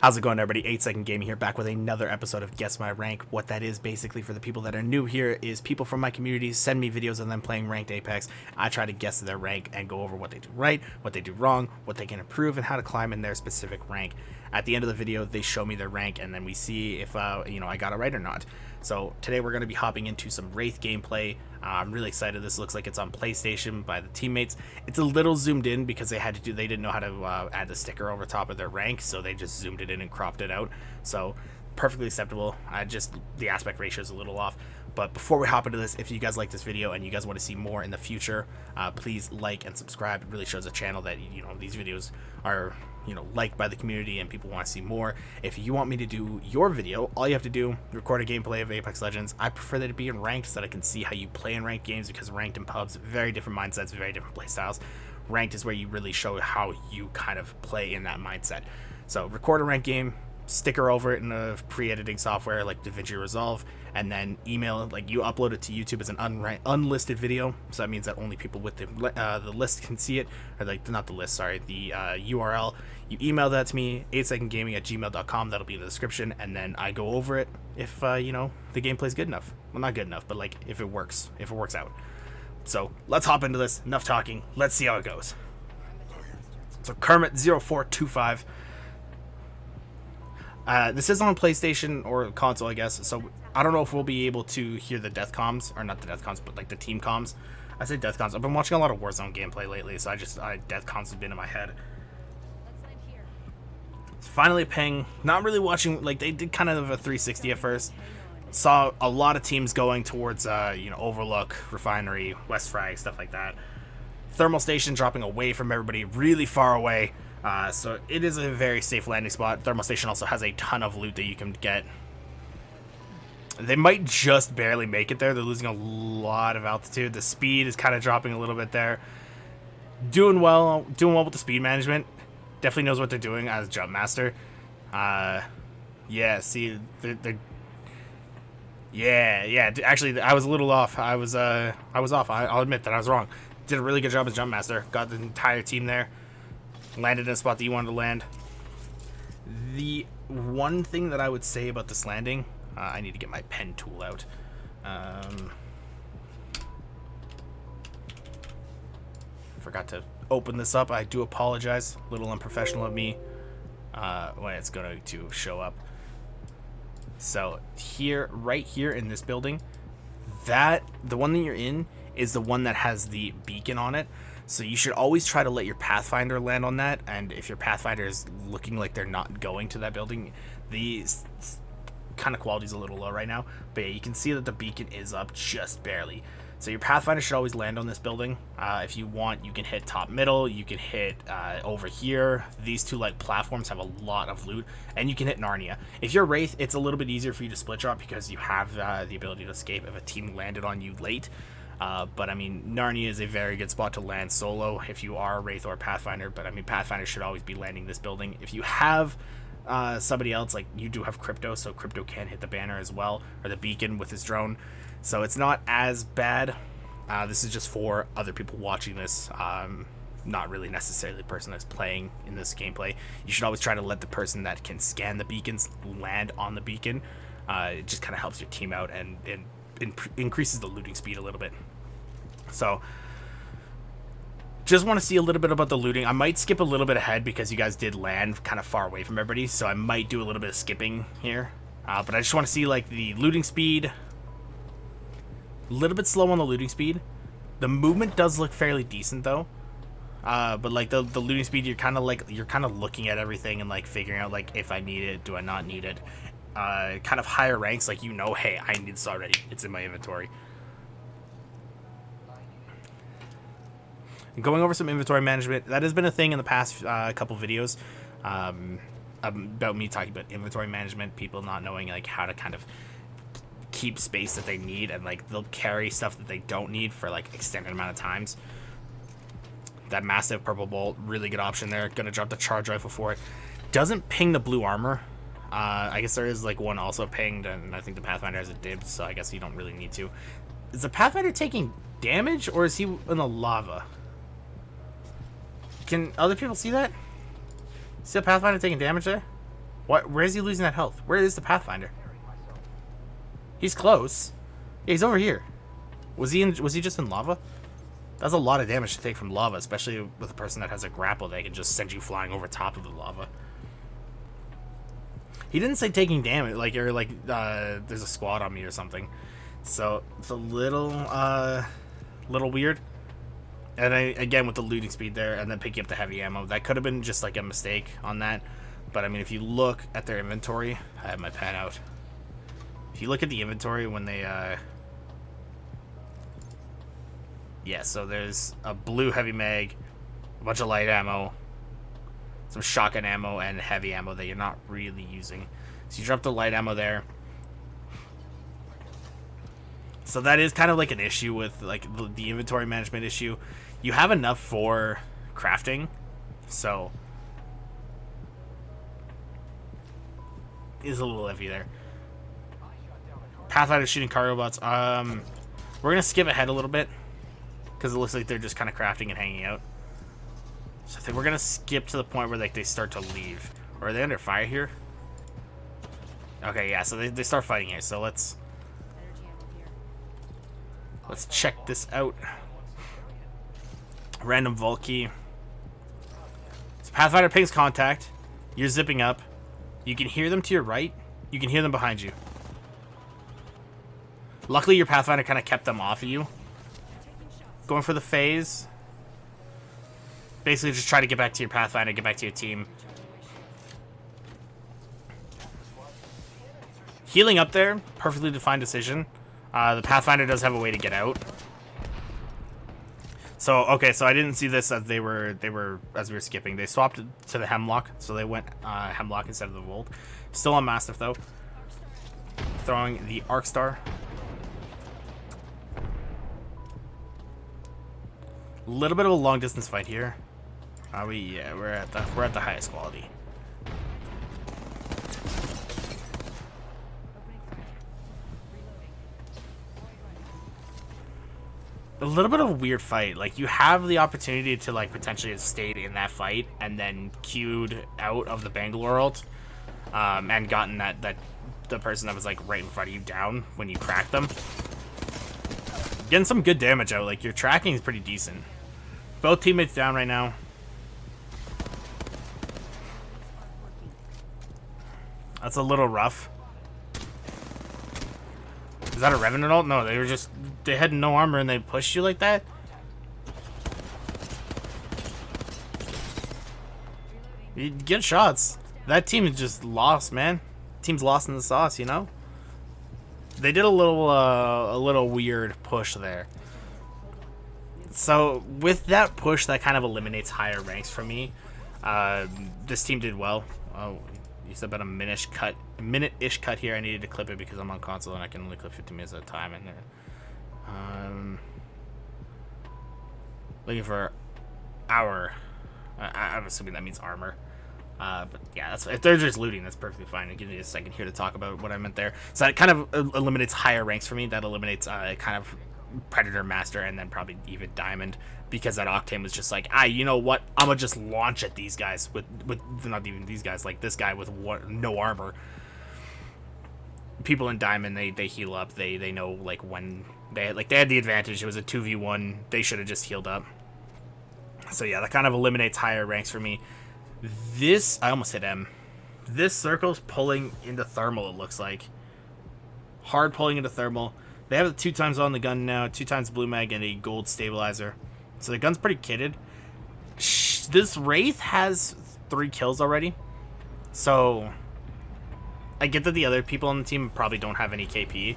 How's it going, everybody? 8-Second Gaming here, back with another episode of Guess My Rank. What that is, basically, for the people that are new here, is people from my community send me videos of them playing ranked Apex. I try to guess their rank and go over what they do right, what they do wrong, what they can improve, and how to climb in their specific rank. At the end of the video, they show me their rank, and then we see if I got it right or not. So today we're going to be hopping into some Wraith gameplay. I'm really excited. This looks like it's on PlayStation by the teammates. It's a little zoomed in because they didn't know how to add the sticker over top of their rank, so they just zoomed it in and cropped it out. So perfectly acceptable. The aspect ratio is a little off. But before we hop into this, if you guys like this video and you guys want to see more in the future, please like and subscribe. It really shows the channel that these videos are liked by the community and people want to see more. If you want me to do your video, all you have to do, record a gameplay of Apex Legends. I prefer that it be in ranked so that I can see how you play in ranked games, because ranked and pubs, very different mindsets, very different play styles. Ranked is where you really show how you kind of play in that mindset. So record a ranked game, sticker over it in a pre-editing software like DaVinci Resolve, and then email it. Like, you upload it to YouTube as an unlisted video, so that means that only people with the list can see it, or the URL. You email that to me, 8secondgaming@gmail.com. That'll be in the description, and then I go over it if the gameplay's good enough. Well, not good enough, but like if it works out. So let's hop into this. Enough talking, let's see how it goes. So Kermit0425. This is on PlayStation or console, I guess, so I don't know if we'll be able to hear the death comms, or not the death comms, but like the team comms. I say death comms. I've been watching a lot of Warzone gameplay lately, so death comms have been in my head. It's finally a ping. Not really watching, like, they did kind of a 360 at first. Saw a lot of teams going towards, Overlook, Refinery, West Frag, stuff like that. Thermal station dropping away from everybody, really far away. So it is a very safe landing spot. Thermal station also has a ton of loot that you can get. They might just barely make it there. They're losing a lot of altitude. The speed is kind of dropping a little bit there. Doing well with the speed management. Definitely knows what they're doing as jump master. Yeah, see, yeah. Actually, I was a little off. I was off. I'll admit that I was wrong. Did a really good job as jump master. Got the entire team there. Landed in a spot that you wanted to land. The one thing that I would say about this landing, I need to get my pen tool out. Forgot to open this up. I do apologize. A little unprofessional of me when it's going to show up. So here, right here in this building, the one that you're in is the one that has the beacon on it. So you should always try to let your Pathfinder land on that, and if your Pathfinder is looking like they're not going to that building, the kind of quality is a little low right now, but yeah, you can see that the beacon is up just barely. So your Pathfinder should always land on this building. If you want, you can hit top middle, you can hit over here. These two platforms have a lot of loot, and you can hit Narnia. If you're Wraith, it's a little bit easier for you to split drop because you have the ability to escape if a team landed on you late. But I mean, Narnia is a very good spot to land solo if you are a Wraith or Pathfinder. But I mean, Pathfinder should always be landing this building. If you have somebody else, like you do have Crypto, so Crypto can hit the banner as well, or the beacon with his drone. So it's not as bad. This is just for other people watching this, not really necessarily the person that's playing in this gameplay. You should always try to let the person that can scan the beacons land on the beacon. It just kind of helps your team out and increases the looting speed a little bit. So just want to see a little bit about the looting. I might skip a little bit ahead because you guys did land kind of far away from everybody, so I might do a little bit of skipping here. But I just want to see like the looting speed. A little bit slow on the looting speed. The movement does look fairly decent though. But like the looting speed, you're kind of looking at everything and like figuring out like, if I need it, do I not need it. Kind of higher ranks, like, hey, I need this already, it's in my inventory. And going over some inventory management, that has been a thing in the past couple videos, about me talking about inventory management, people not knowing like how to kind of keep space that they need, and like they'll carry stuff that they don't need for like extended amount of times. That massive purple bolt, really good option there. Gonna drop the charge rifle for it. Doesn't ping the blue armor. I guess there is like one also pinged, and I think the Pathfinder has a dibs, so I guess you don't really need to. Is the Pathfinder taking damage, or is he in the lava? Can other people see that? See the Pathfinder taking damage there? What? Where is he losing that health? Where is the Pathfinder? He's close. Yeah, he's over here. Was he just in lava? That's a lot of damage to take from lava, especially with a person that has a grapple. They can just send you flying over top of the lava. He didn't say taking damage, like, or like, there's a squad on me or something. So it's a little weird. And again, with the looting speed there, and then picking up the heavy ammo, that could have been just like a mistake on that. But I mean, if you look at their inventory, I have my pad out. If you look at the inventory when they, yeah, so there's a blue heavy mag, a bunch of light ammo, some shotgun ammo, and heavy ammo that you're not really using. So you drop the light ammo there. So that is kind of like an issue with like the inventory management issue. You have enough for crafting, so is a little iffy there. Pathfinder shooting cargo bots. We're gonna skip ahead a little bit because it looks like they're just kind of crafting and hanging out. So I think we're gonna skip to the point where like they start to leave. Or are they under fire here? Okay, yeah. So they start fighting here. So let's check this out. Random vault key. So Pathfinder pings contact. You're zipping up. You can hear them to your right. You can hear them behind you. Luckily, your Pathfinder kind of kept them off of you. Going for the phase. Basically, just try to get back to your Pathfinder, get back to your team. Healing up there, perfectly defined decision. The Pathfinder does have a way to get out. So, okay, so I didn't see this as they were as we were skipping. They swapped to the Hemlock, so they went Hemlock instead of the Volt. Still on Mastiff, though. Throwing the Arc Star. A little bit of a long distance fight here. Yeah, we're at the highest quality. A little bit of a weird fight. Like, you have the opportunity to like potentially have stayed in that fight and then queued out of the Bangalore ult, and gotten that the person that was like right in front of you down when you cracked them. Getting some good damage out. Like, your tracking is pretty decent. Both teammates down right now. That's a little rough. Is that a Revenant ult? No, they had no armor and they pushed you like that? You get shots. That team is just lost, man. Team's lost in the sauce, you know? They did a little weird push there. So with that push, that kind of eliminates higher ranks for me. This team did well. Oh, it's about a minute-ish cut here. I needed to clip it because I'm on console and I can only clip 15 minutes at a time in there. Looking for hour. I'm assuming that means armor. But yeah, that's if they're just looting, that's perfectly fine. It gives me a second here to talk about what I meant there. So that kind of eliminates higher ranks for me. That eliminates kind of Predator, Master, and then probably even Diamond, because that Octane was just like, you know what? I'm gonna just launch at these guys with not even these guys, like this guy with no armor. People in Diamond, they heal up. They know like when they had the advantage. It was a 2v1. They should have just healed up. So yeah, that kind of eliminates higher ranks for me. This, I almost hit M. This circle's pulling into thermal, it looks like. Hard pulling into thermal. They have it 2 times on the gun now, 2 times blue mag, and a gold stabilizer. So the gun's pretty kitted. This Wraith has 3 kills already. So I get that the other people on the team probably don't have any KP.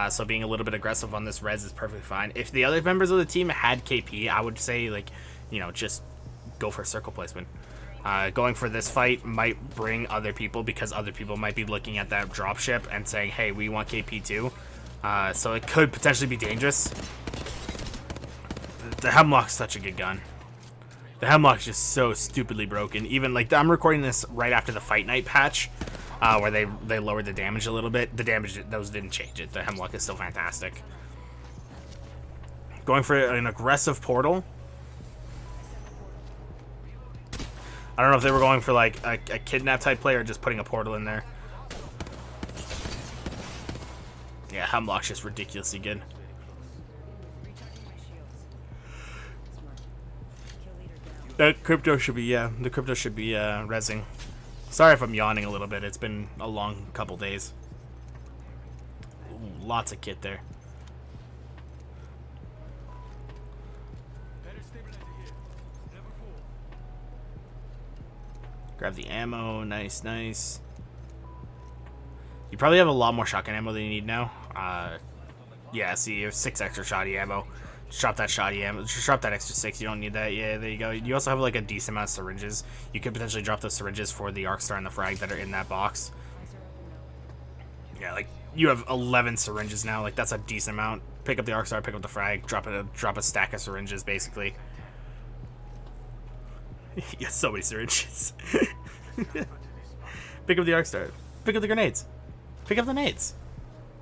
So being a little bit aggressive on this res is perfectly fine. If the other members of the team had KP, I would say, like, you know, just go for circle placement. Going for this fight might bring other people, because other people might be looking at that dropship and saying, hey, we want KP too. So it could potentially be dangerous. The Hemlock's such a good gun. The Hemlock's just so stupidly broken. Even, like, I'm recording this right after the Fight Night patch, where they lowered the damage a little bit. The damage, those didn't change it. The Hemlock is still fantastic. Going for an aggressive portal. I don't know if they were going for like a kidnap type play or just putting a portal in there. Yeah, Hemlock's just ridiculously good. That crypto should be, yeah, the crypto should be rezzing. Sorry if I'm yawning a little bit. It's been a long couple days. Ooh, lots of kit there. Grab the ammo. Nice, nice. You probably have a lot more shotgun ammo than you need now. Yeah, see, you have 6 extra shoddy ammo. Just drop that shoddy ammo. Just drop that extra 6. You don't need that. Yeah, there you go. You also have like a decent amount of syringes. You could potentially drop those syringes for the Arc Star and the Frag that are in that box. Yeah, like you have 11 syringes now. Like that's a decent amount. Pick up the Arc Star, pick up the Frag, drop a stack of syringes, basically. Yeah, so many syringes. Pick up the Arc Star. Pick up the grenades. Pick up the nades.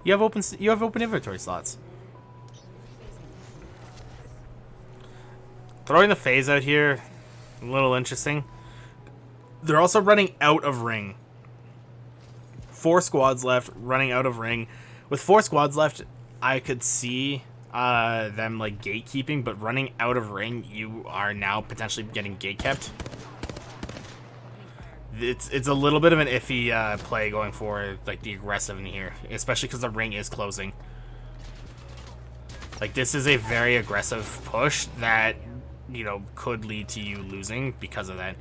You have open inventory slots. Throwing the phase out here, a little interesting. They're also running out of ring. 4 squads left, running out of ring. With 4 squads left, I could see them like gatekeeping, but running out of ring, you are now potentially getting gatekept. It's a little bit of an iffy play going for like the aggressive in here, especially because the ring is closing. Like this is a very aggressive push that, you know, could lead to you losing because of that.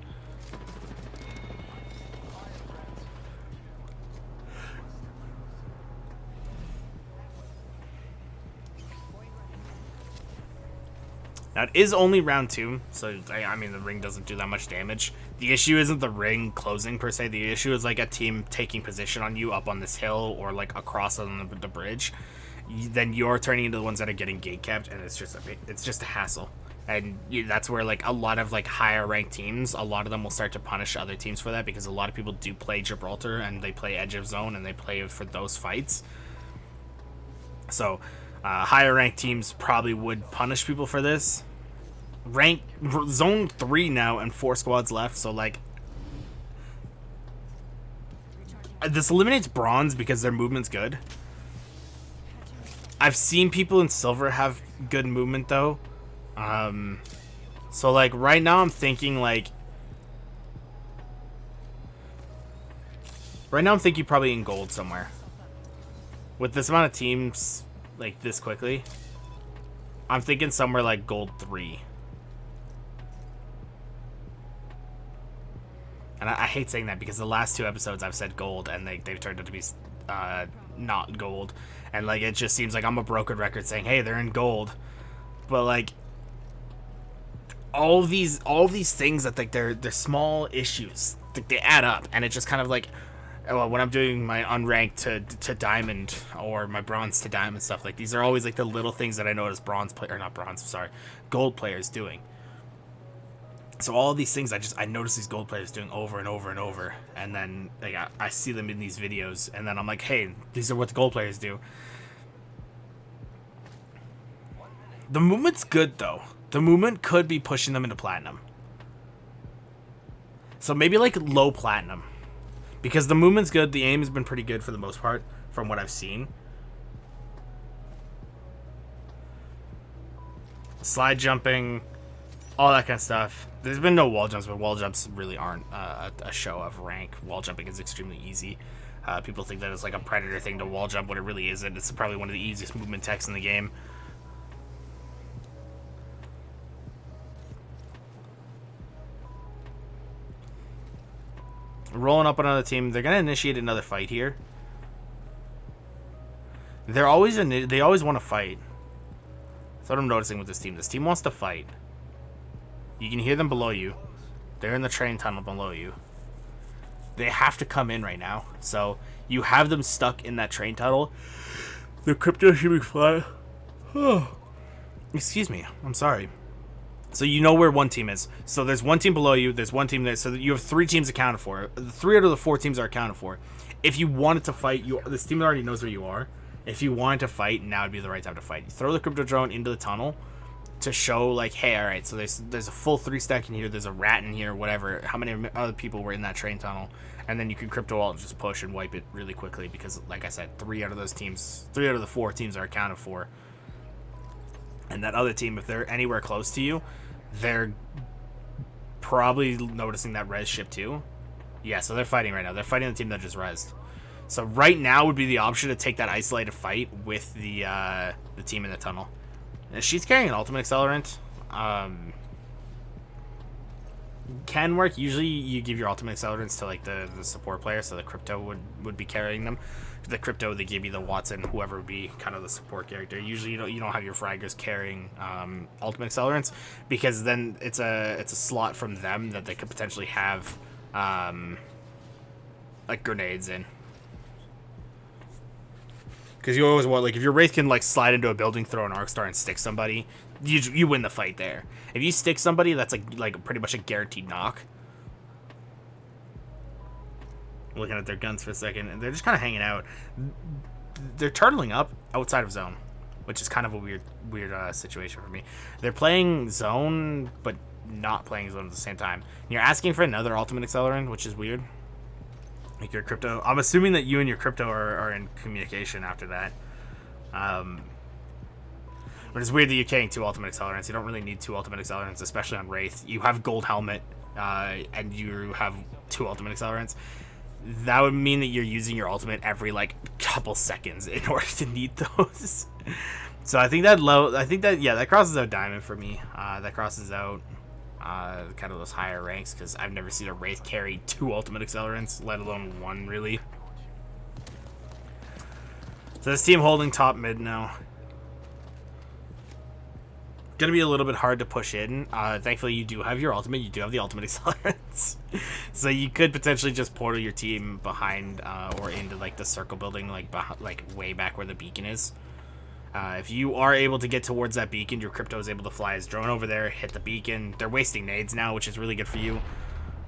Now, it is only round 2, so, I mean, the ring doesn't do that much damage. The issue isn't the ring closing, per se. The issue is, like, a team taking position on you up on this hill or, like, across on the bridge. Then you're turning into the ones that are getting gate-kept, and it's just a hassle. And that's where, like, a lot of, like, higher-ranked teams, a lot of them will start to punish other teams for that, because a lot of people do play Gibraltar, and they play Edge of Zone, and they play for those fights. So, higher-ranked teams probably would punish people for this. Zone 3 now and 4 squads left, so like this eliminates bronze because their movement's good. I've seen people in silver have good movement though. So like right now I'm thinking probably in gold somewhere. With this amount of teams like this quickly, I'm thinking somewhere like gold 3. And I hate saying that because the last 2 episodes I've said gold and they've turned out to be not gold. And like it just seems like I'm a broken record saying, hey, they're in gold. But like all these things that like they're small issues, like, they add up, and it's just kind of like, well, when I'm doing my unranked to diamond or my bronze to diamond stuff, like these are always like the little things that I notice gold players doing. So all of these things I notice these gold players doing over and over and over, and then like I see them in these videos, and then I'm like, hey, these are what the gold players do. The movement's good though. The movement could be pushing them into platinum. So maybe like low platinum, because the movement's good. The aim has been pretty good for the most part from what I've seen. Slide jumping, all that kind of stuff. There's been no wall jumps, but wall jumps really aren't a show of rank. Wall jumping is extremely easy. People think that it's like a Predator thing to wall jump, when it really isn't. It's probably one of the easiest movement techs in the game. Rolling up on another team. They're going to initiate another fight here. They always want to fight. That's what I'm noticing with this team. This team wants to fight. You can hear them below you. They're in the train tunnel below you. They have to come in right now. So you have them stuck in that train tunnel. The crypto should be flying. Oh. Excuse me. I'm sorry. So you know where one team is. So there's one team below you. There's one team there. So you have 3 teams accounted for. 3 out of the 4 teams are accounted for. If you wanted to fight, this team already knows where you are. If you wanted to fight, now would be the right time to fight. You throw the crypto drone into the tunnel. to show like, hey, all right, so there's a full 3-stack in here, there's a rat in here, whatever. How many other people were in that train tunnel? And then you can crypto alt, just push and wipe it really quickly because, like I said, 3 out of the 4 teams are accounted for. And that other team, if they're anywhere close to you, they're probably noticing that res ship too. Yeah, so they're fighting right now. They're fighting the team that just rezzed. So right now would be the option to take that isolated fight with the team in the tunnel. And she's carrying an ultimate accelerant. Can work. Usually you give your ultimate accelerants to like the support player, so the crypto would be carrying them. The crypto, they give you the Watson, whoever would be kind of the support character. Usually you don't have your fraggers carrying ultimate accelerants, because then it's a slot from them that they could potentially have like grenades in. Because you always want, like, if your wraith can like slide into a building, throw an arc star, and stick somebody, you win the fight there. If you stick somebody, that's like pretty much a guaranteed knock. Looking at their guns for a second, and they're just kind of hanging out. They're turtling up outside of zone, which is kind of a weird situation for me. They're playing zone, but not playing zone at the same time. And you're asking for another ultimate accelerant, which is weird. Like your crypto, I'm assuming that you and your crypto are in communication after that. But it's weird that you're carrying 2 ultimate accelerants. You don't really need 2 ultimate accelerants, especially on Wraith. You have gold helmet, and you have 2 ultimate accelerants. That would mean that you're using your ultimate every like couple seconds in order to need those. So I think that that crosses out diamond for me. That crosses out kind of those higher ranks, because I've never seen a Wraith carry 2 ultimate accelerants, let alone 1 really. So this team holding top mid now. Gonna be a little bit hard to push in. Thankfully you do have your ultimate, you do have the ultimate accelerants. So you could potentially just portal your team behind or into like the circle building, like way back where the beacon is. If you are able to get towards that beacon, your crypto is able to fly his drone over there, hit the beacon. They're wasting nades now, which is really good for you.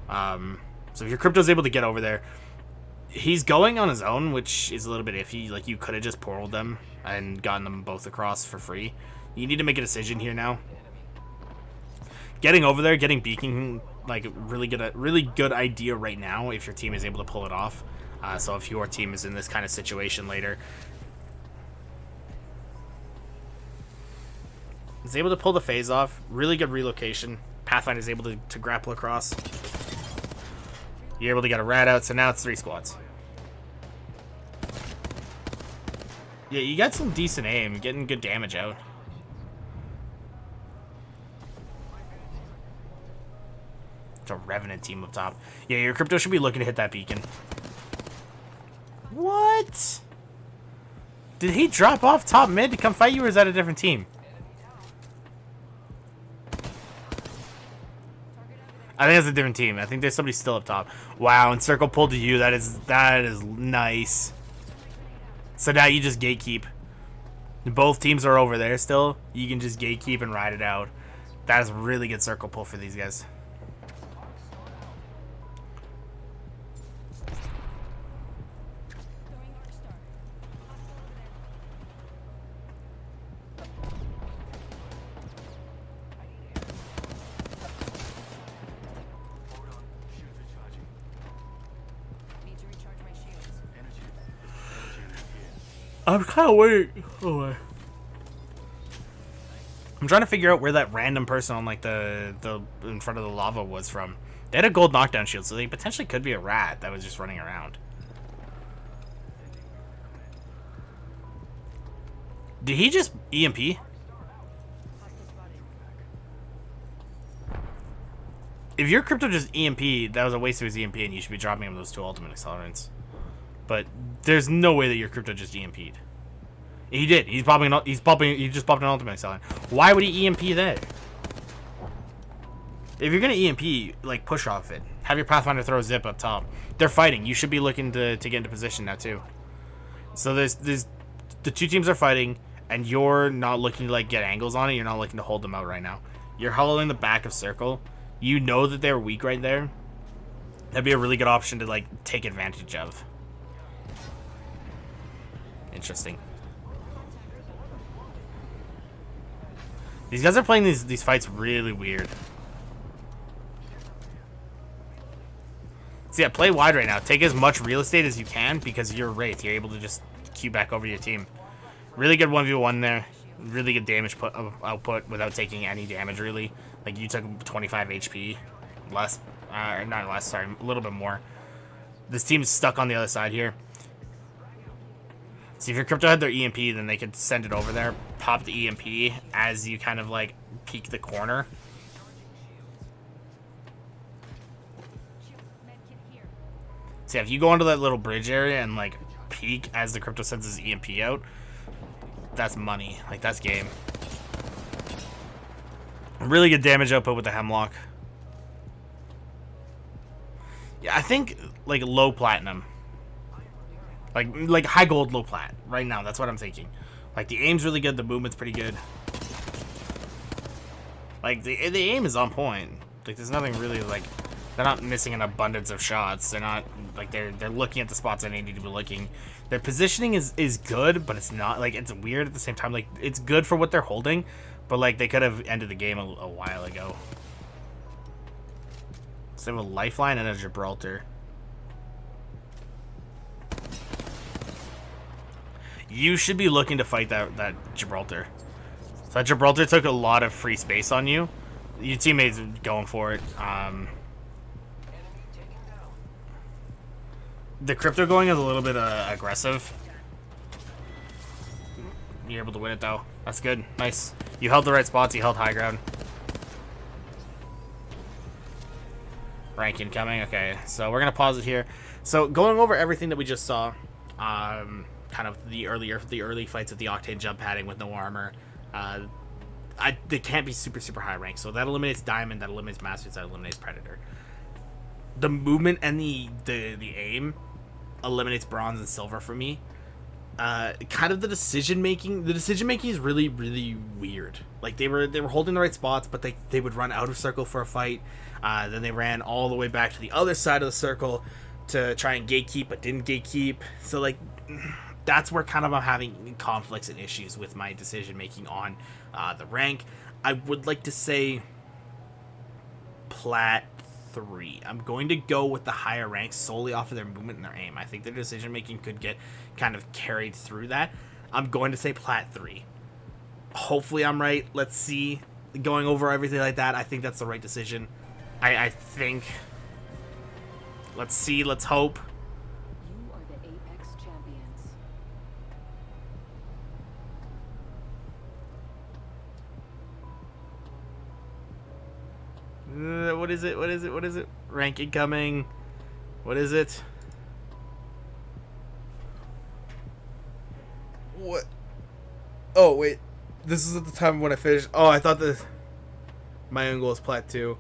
So if your crypto is able to get over there, he's going on his own, which is a little bit iffy. Like, you could have just portaled them and gotten them both across for free. You need to make a decision here now. Getting over there, getting beacon, like, really good idea right now if your team is able to pull it off. So if your team is in this kind of situation later, is able to pull the phase off. Really good relocation. Pathfinder is able to grapple across. You're able to get a rat out, so now it's 3 squads. Yeah, you got some decent aim, getting good damage out. It's a Revenant team up top. Yeah, your crypto should be looking to hit that beacon. What? Did he drop off top mid to come fight you, or is that a different team? I think it's a different team. I think there's somebody still up top. Wow, and circle pulled to you. That is nice. So now you just gatekeep. Both teams are over there still. You can just gatekeep and ride it out. That is a really good circle pull for these guys. I'm kind of waiting. Oh, I'm trying to figure out where that random person on like the in front of the lava was from. They had a gold knockdown shield, so they potentially could be a rat that was just running around. Did he just EMP? If your crypto just EMP, that was a waste of his EMP, and you should be dropping him those 2 ultimate accelerants. But there's no way that your crypto just EMP'd. He did. He just popped an ultimate accelerant. Why would he EMP there? If you're gonna EMP, like, push off it. Have your Pathfinder throw a zip up top. They're fighting. You should be looking to get into position now too. So there's the 2 teams are fighting, and you're not looking to like get angles on it. You're not looking to hold them out right now. You're holding the back of circle. You know that they're weak right there. That'd be a really good option to like take advantage of. Interesting. These guys are playing these fights really weird. So yeah, play wide right now. Take as much real estate as you can because you're Wraith. You're able to just queue back over your team. Really good 1v1 there. Really good damage output without taking any damage, really. Like, you took 25 HP. Less. Not less, sorry. A little bit more. This team's stuck on the other side here. See, if your crypto had their EMP, then they could send it over there, pop the EMP as you kind of, like, peek the corner. So yeah, if you go into that little bridge area and, like, peek as the crypto sends his EMP out, that's money. Like, that's game. Really good damage output with the Hemlock. Yeah, I think, like, low platinum. Like high gold, low plat. Right now, that's what I'm thinking. Like, the aim's really good, the movement's pretty good. Like, the aim is on point. Like, there's nothing really, like... They're not missing an abundance of shots. They're not... Like, they're looking at the spots they need to be looking. Their positioning is good, but it's not... Like, it's weird at the same time. Like, it's good for what they're holding, but, like, they could have ended the game a while ago. So they have a lifeline and a Gibraltar. You should be looking to fight that Gibraltar. So that Gibraltar took a lot of free space on you. Your teammates are going for it. The crypto going is a little bit aggressive. You're able to win it though. That's good. Nice. You held the right spots. You held high ground. Rank incoming. Okay, so we're gonna pause it here. So going over everything that we just saw, kind of the early fights with the Octane jump padding with no armor. They can't be super high rank. So that eliminates Diamond. That eliminates Masters. That eliminates Predator. The movement and the aim eliminates Bronze and Silver for me. Kind of the decision making is really weird. Like they were holding the right spots, but they would run out of circle for a fight. Then they ran all the way back to the other side of the circle to try and gatekeep, but didn't gatekeep. So like that's where kind of I'm having conflicts and issues with my decision making on the rank. I would like to say Plat 3. I'm going to go with the higher ranks solely off of their movement and their aim. I think their decision making could get kind of carried through that. I'm going to say Plat 3. Hopefully I'm right. Let's see. Going over everything like that, I think that's the right decision. I think. Let's see. Let's hope. You are the Apex champions. What is it? What is it? What is it? Rank incoming. What is it? What? Oh, wait. This is at the time when I finished. Oh, I thought my own goal is Plat 2.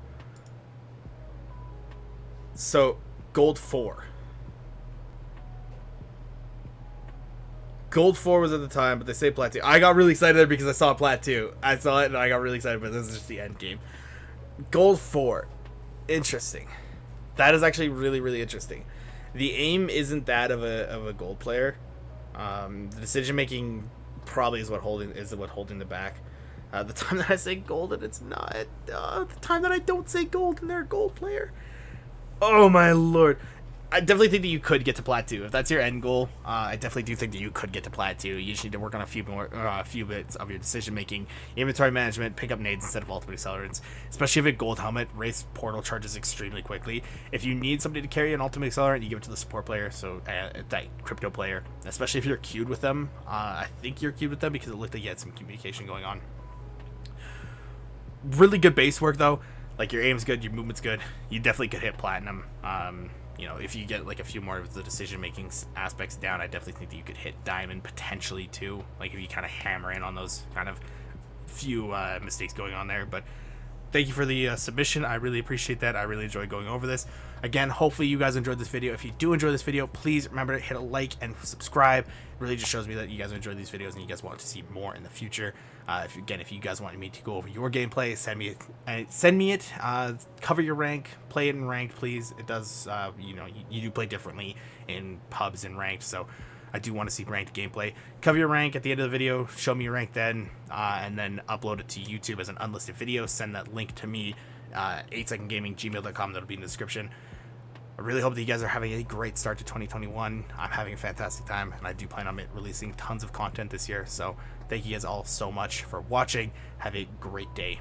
So, Gold 4. Gold 4 was at the time, but they say Plat 2. I got really excited there because I saw Plat 2. I saw it and I got really excited, but this is just the end game. Gold 4. Interesting. That is actually really interesting. The aim isn't that of a gold player. The decision making probably is what holding the back. The time that I say gold and it's not. The time that I don't say gold and they're a gold player. Oh my lord. I definitely think that you could get to Plat 2. If that's your end goal, I definitely do think that you could get to Plat 2. You just need to work on a few bits of your decision making, inventory management, pick up nades instead of ultimate accelerants. Especially if a gold helmet, Wraith's portal charges extremely quickly. If you need somebody to carry an ultimate accelerant, you give it to the support player, so that crypto player. Especially if you're queued with them. I think you're queued with them because it looked like you had some communication going on. Really good base work though. Like your aim's good, your movement's good. You definitely could hit platinum. You know, if you get like a few more of the decision-making aspects down, I definitely think that you could hit diamond potentially too. Like if you kind of hammer in on those kind of few mistakes going on there. But thank you for the submission. I really appreciate that. I really enjoyed going over this. Again, hopefully you guys enjoyed this video. If you do enjoy this video, please remember to hit a like and subscribe. It really just shows me that you guys enjoy these videos and you guys want to see more in the future. If you guys want me to go over your gameplay, send me it. Cover your rank, play it in ranked, please. It does, you do play differently in pubs and ranked. So I do want to see ranked gameplay. Cover your rank at the end of the video, show me your rank then, and then upload it to YouTube as an unlisted video. Send that link to me, 8secondgaming@gmail.com. That'll be in the description. I really hope that you guys are having a great start to 2021. I'm having a fantastic time, and I do plan on releasing tons of content this year. So thank you guys all so much for watching. Have a great day.